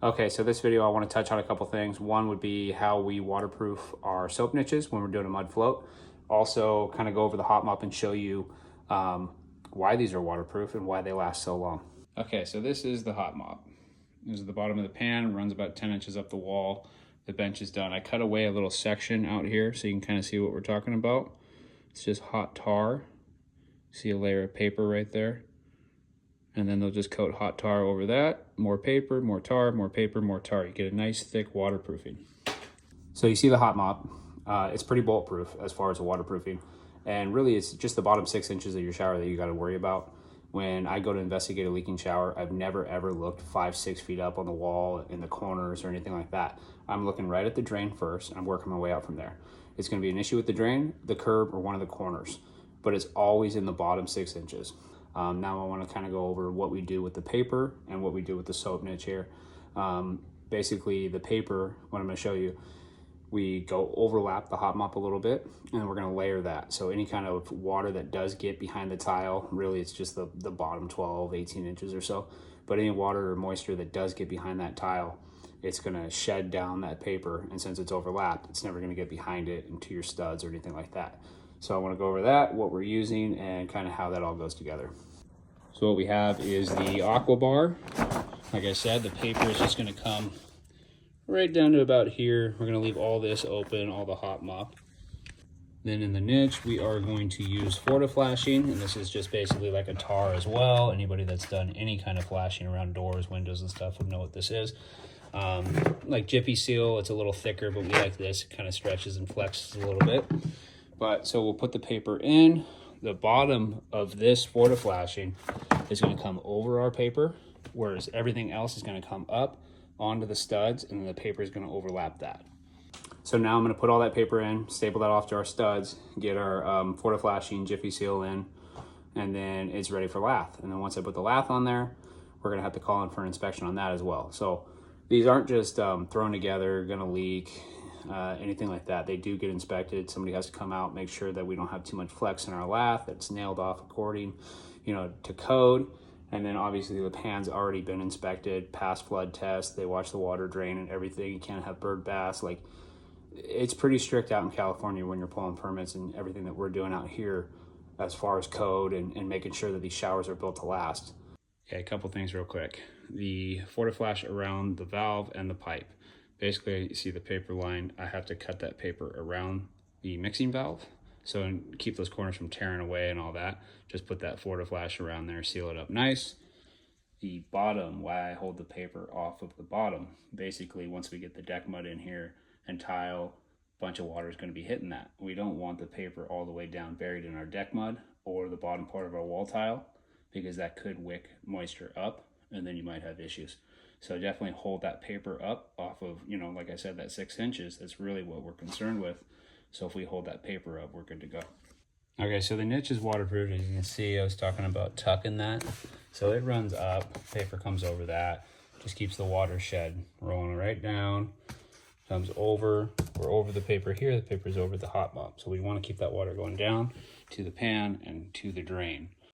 Okay, so this video I want to touch on a couple things. One would be how we waterproof our soap niches when we're doing a mud float. Also kind of go over the hot mop and show you why these are waterproof and why they last so long. Okay, so this is the hot mop. This is the bottom of the pan, runs about 10 inches up the wall. The bench is done. I cut away a little section out here so you can kind of see what we're talking about. It's just hot tar. See a layer of paper right there. And then they'll just coat hot tar over that. More paper, more tar, more paper, more tar. You get a nice thick waterproofing. So you see the hot mop. It's pretty bulletproof as far as the waterproofing. And really it's just the bottom 6 inches of your shower that you got to worry about. When I go to investigate a leaking shower, I've never ever looked 5-6 feet up on the wall in the corners or anything like that. I'm looking right at the drain first and I'm working my way out from there. It's going to be an issue with the drain, the curb, or one of the corners, but it's always in the bottom 6 inches. Now I want to kind of go over what we do with the paper and what we do with the soap niche here. Basically the paper, what I'm going to show you, we go overlap the hot mop a little bit and we're going to layer that. So any kind of water that does get behind the tile, really it's just the bottom 12-18 inches or so, but any water or moisture that does get behind that tile, it's going to shed down that paper, and since it's overlapped, it's never going to get behind it into your studs or anything like that. So I want to go over that, what we're using, and kind of how that all goes together. So what we have is the Aqua Bar. Like I said, the paper is just going to come right down to about here. We're going to leave all this open, all the hot mop. Then in the niche, we are going to use Forta flashing, and this is just basically like a tar as well. Anybody that's done any kind of flashing around doors, windows, and stuff would know what this is. Like Jiffy Seal, it's a little thicker, but we like this. It kind of stretches and flexes a little bit. But so we'll put the paper in. The bottom of this Forta flashing is going to come over our paper, whereas everything else is going to come up onto the studs, and then the paper is going to overlap that. So now I'm going to put all that paper in, staple that off to our studs, get our Forta flashing Jiffy Seal in, and then it's ready for lath. And then once I put the lath on there, we're going to have to call in for an inspection on that as well. So these aren't just thrown together, going to leak, anything like that. They do get inspected. Somebody has to come out, make sure that we don't have too much flex in our lath, that's nailed off according, to code. And then obviously the pan's already been inspected, passed flood test. They watch the water drain and everything. You can't have bird baths. Like, it's pretty strict out in California when you're pulling permits and everything that we're doing out here as far as code and making sure that these showers are built to last. Okay, a couple things real quick. The Forta flash around the valve and the pipe. Basically, you see the paper line. I have to cut that paper around the mixing valve. So keep those corners from tearing away and all that. Just put that Forta flash around there, seal it up nice. The bottom, why I hold the paper off of the bottom. Basically, once we get the deck mud in here and tile, a bunch of water is going to be hitting that. We don't want the paper all the way down buried in our deck mud or the bottom part of our wall tile, because that could wick moisture up and then you might have issues. So definitely hold that paper up off of, like I said, that 6 inches. That's really what we're concerned with. So if we hold that paper up, we're good to go. Okay, so the niche is waterproof. As you can see, I was talking about tucking that. So it runs up, paper comes over that, just keeps the water shed rolling right down, comes over. We're over the paper here, the paper's over the hot mop. So we want to keep that water going down to the pan and to the drain.